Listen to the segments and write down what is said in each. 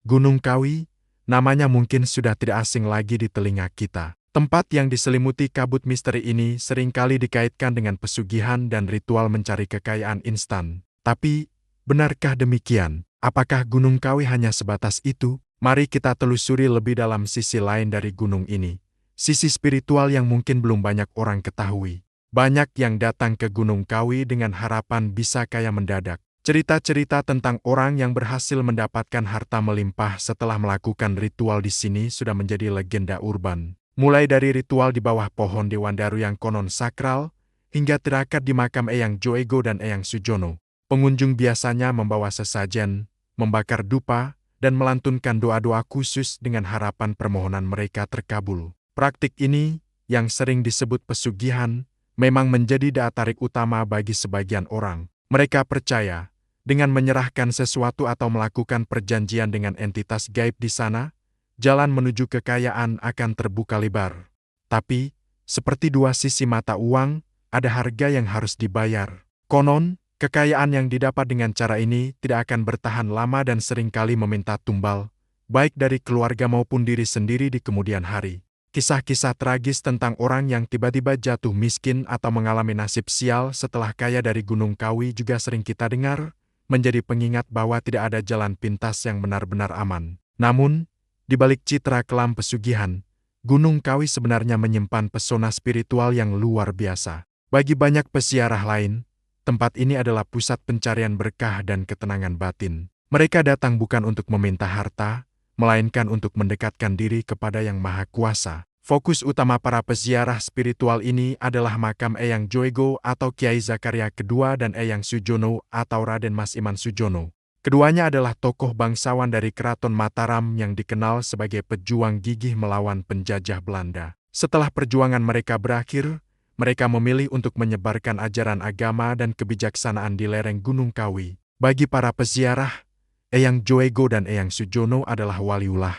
Gunung Kawi, namanya mungkin sudah tidak asing lagi di telinga kita. Tempat yang diselimuti kabut misteri ini seringkali dikaitkan dengan pesugihan dan ritual mencari kekayaan instan. Tapi, benarkah demikian? Apakah Gunung Kawi hanya sebatas itu? Mari kita telusuri lebih dalam sisi lain dari gunung ini. Sisi spiritual yang mungkin belum banyak orang ketahui. Banyak yang datang ke Gunung Kawi dengan harapan bisa kaya mendadak. Cerita-cerita tentang orang yang berhasil mendapatkan harta melimpah setelah melakukan ritual di sini sudah menjadi legenda urban. Mulai dari ritual di bawah pohon Dewandaru yang konon sakral, hingga tirakat di makam Eyang Joego dan Eyang Sujono. Pengunjung biasanya membawa sesajen, membakar dupa, dan melantunkan doa-doa khusus dengan harapan permohonan mereka terkabul. Praktik ini, yang sering disebut pesugihan, memang menjadi daya tarik utama bagi sebagian orang. Mereka percaya, dengan menyerahkan sesuatu atau melakukan perjanjian dengan entitas gaib di sana, jalan menuju kekayaan akan terbuka lebar. Tapi, seperti dua sisi mata uang, ada harga yang harus dibayar. Konon, kekayaan yang didapat dengan cara ini tidak akan bertahan lama dan seringkali meminta tumbal, baik dari keluarga maupun diri sendiri di kemudian hari. Kisah-kisah tragis tentang orang yang tiba-tiba jatuh miskin atau mengalami nasib sial setelah kaya dari Gunung Kawi juga sering kita dengar, menjadi pengingat bahwa tidak ada jalan pintas yang benar-benar aman. Namun, di balik citra kelam pesugihan, Gunung Kawi sebenarnya menyimpan pesona spiritual yang luar biasa. Bagi banyak peziarah lain, tempat ini adalah pusat pencarian berkah dan ketenangan batin. Mereka datang bukan untuk meminta harta, melainkan untuk mendekatkan diri kepada Yang Maha Kuasa. Fokus utama para peziarah spiritual ini adalah makam Eyang Joego atau Kiai Zakaria II dan Eyang Sujono atau Raden Mas Iman Sujono. Keduanya adalah tokoh bangsawan dari Keraton Mataram yang dikenal sebagai pejuang gigih melawan penjajah Belanda. Setelah perjuangan mereka berakhir, mereka memilih untuk menyebarkan ajaran agama dan kebijaksanaan di lereng Gunung Kawi. Bagi para peziarah, Eyang Joego dan Eyang Sujono adalah waliullah,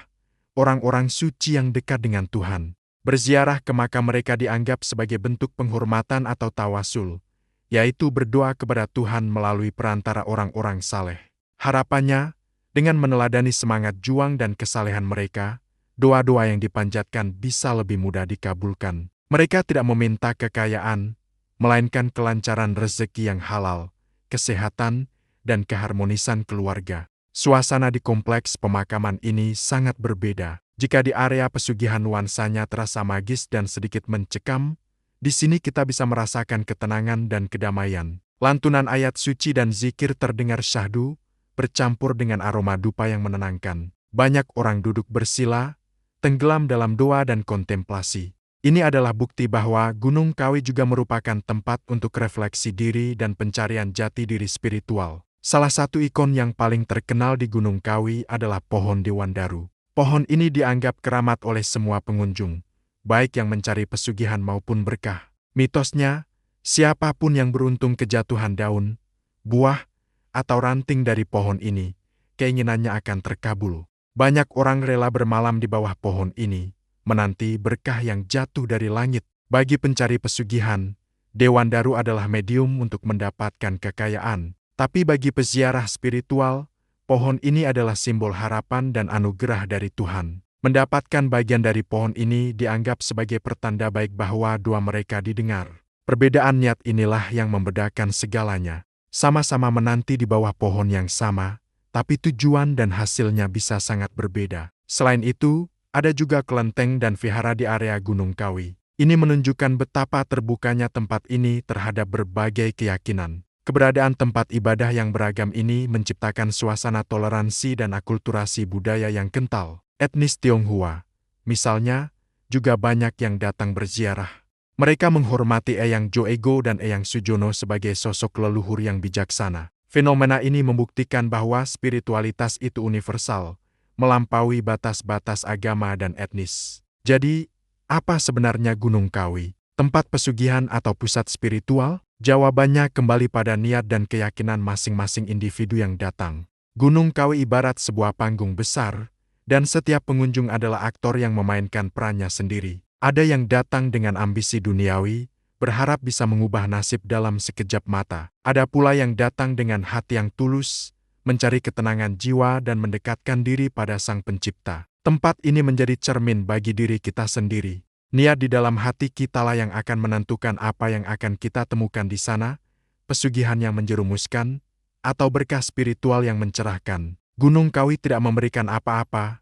orang-orang suci yang dekat dengan Tuhan. Berziarah ke makam mereka dianggap sebagai bentuk penghormatan atau tawasul, yaitu berdoa kepada Tuhan melalui perantara orang-orang saleh. Harapannya, dengan meneladani semangat juang dan kesalehan mereka, doa-doa yang dipanjatkan bisa lebih mudah dikabulkan. Mereka tidak meminta kekayaan, melainkan kelancaran rezeki yang halal, kesehatan, dan keharmonisan keluarga. Suasana di kompleks pemakaman ini sangat berbeda. Jika di area pesugihan nuansanya terasa magis dan sedikit mencekam, di sini kita bisa merasakan ketenangan dan kedamaian. Lantunan ayat suci dan zikir terdengar syahdu, bercampur dengan aroma dupa yang menenangkan. Banyak orang duduk bersila, tenggelam dalam doa dan kontemplasi. Ini adalah bukti bahwa Gunung Kawi juga merupakan tempat untuk refleksi diri dan pencarian jati diri spiritual. Salah satu ikon yang paling terkenal di Gunung Kawi adalah pohon Dewandaru. Pohon ini dianggap keramat oleh semua pengunjung, baik yang mencari pesugihan maupun berkah. Mitosnya, siapapun yang beruntung kejatuhan daun, buah, atau ranting dari pohon ini, keinginannya akan terkabul. Banyak orang rela bermalam di bawah pohon ini, menanti berkah yang jatuh dari langit. Bagi pencari pesugihan, Dewandaru adalah medium untuk mendapatkan kekayaan. Tapi bagi peziarah spiritual, pohon ini adalah simbol harapan dan anugerah dari Tuhan. Mendapatkan bagian dari pohon ini dianggap sebagai pertanda baik bahwa doa mereka didengar. Perbedaan niat inilah yang membedakan segalanya. Sama-sama menanti di bawah pohon yang sama, tapi tujuan dan hasilnya bisa sangat berbeda. Selain itu, ada juga kelenteng dan vihara di area Gunung Kawi. Ini menunjukkan betapa terbukanya tempat ini terhadap berbagai keyakinan. Keberadaan tempat ibadah yang beragam ini menciptakan suasana toleransi dan akulturasi budaya yang kental. Etnis Tionghoa, misalnya, juga banyak yang datang berziarah. Mereka menghormati Eyang Joego dan Eyang Sujono sebagai sosok leluhur yang bijaksana. Fenomena ini membuktikan bahwa spiritualitas itu universal, melampaui batas-batas agama dan etnis. Jadi, apa sebenarnya Gunung Kawi? Tempat pesugihan atau pusat spiritual? Jawabannya kembali pada niat dan keyakinan masing-masing individu yang datang. Gunung Kawi ibarat sebuah panggung besar, dan setiap pengunjung adalah aktor yang memainkan perannya sendiri. Ada yang datang dengan ambisi duniawi, berharap bisa mengubah nasib dalam sekejap mata. Ada pula yang datang dengan hati yang tulus, mencari ketenangan jiwa dan mendekatkan diri pada Sang Pencipta. Tempat ini menjadi cermin bagi diri kita sendiri. Niat di dalam hati kitalah yang akan menentukan apa yang akan kita temukan di sana, pesugihan yang menjerumuskan, atau berkah spiritual yang mencerahkan. Gunung Kawi tidak memberikan apa-apa,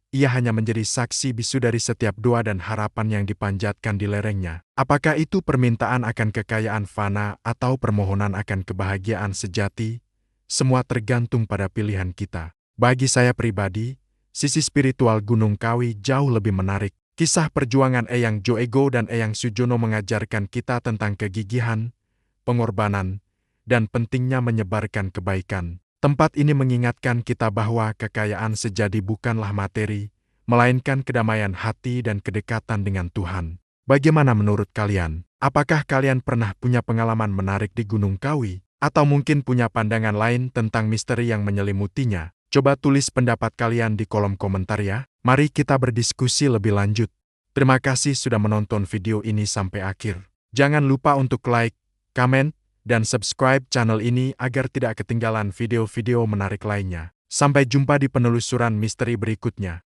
ia hanya menjadi saksi bisu dari setiap doa dan harapan yang dipanjatkan di lerengnya. Apakah itu permintaan akan kekayaan fana atau permohonan akan kebahagiaan sejati? Semua tergantung pada pilihan kita. Bagi saya pribadi, sisi spiritual Gunung Kawi jauh lebih menarik. Kisah perjuangan Eyang Joego dan Eyang Sujono mengajarkan kita tentang kegigihan, pengorbanan, dan pentingnya menyebarkan kebaikan. Tempat ini mengingatkan kita bahwa kekayaan sejati bukanlah materi, melainkan kedamaian hati dan kedekatan dengan Tuhan. Bagaimana menurut kalian? Apakah kalian pernah punya pengalaman menarik di Gunung Kawi? Atau mungkin punya pandangan lain tentang misteri yang menyelimutinya? Coba tulis pendapat kalian di kolom komentar ya. Mari kita berdiskusi lebih lanjut. Terima kasih sudah menonton video ini sampai akhir. Jangan lupa untuk like, komen, dan subscribe channel ini agar tidak ketinggalan video-video menarik lainnya. Sampai jumpa di penelusuran misteri berikutnya.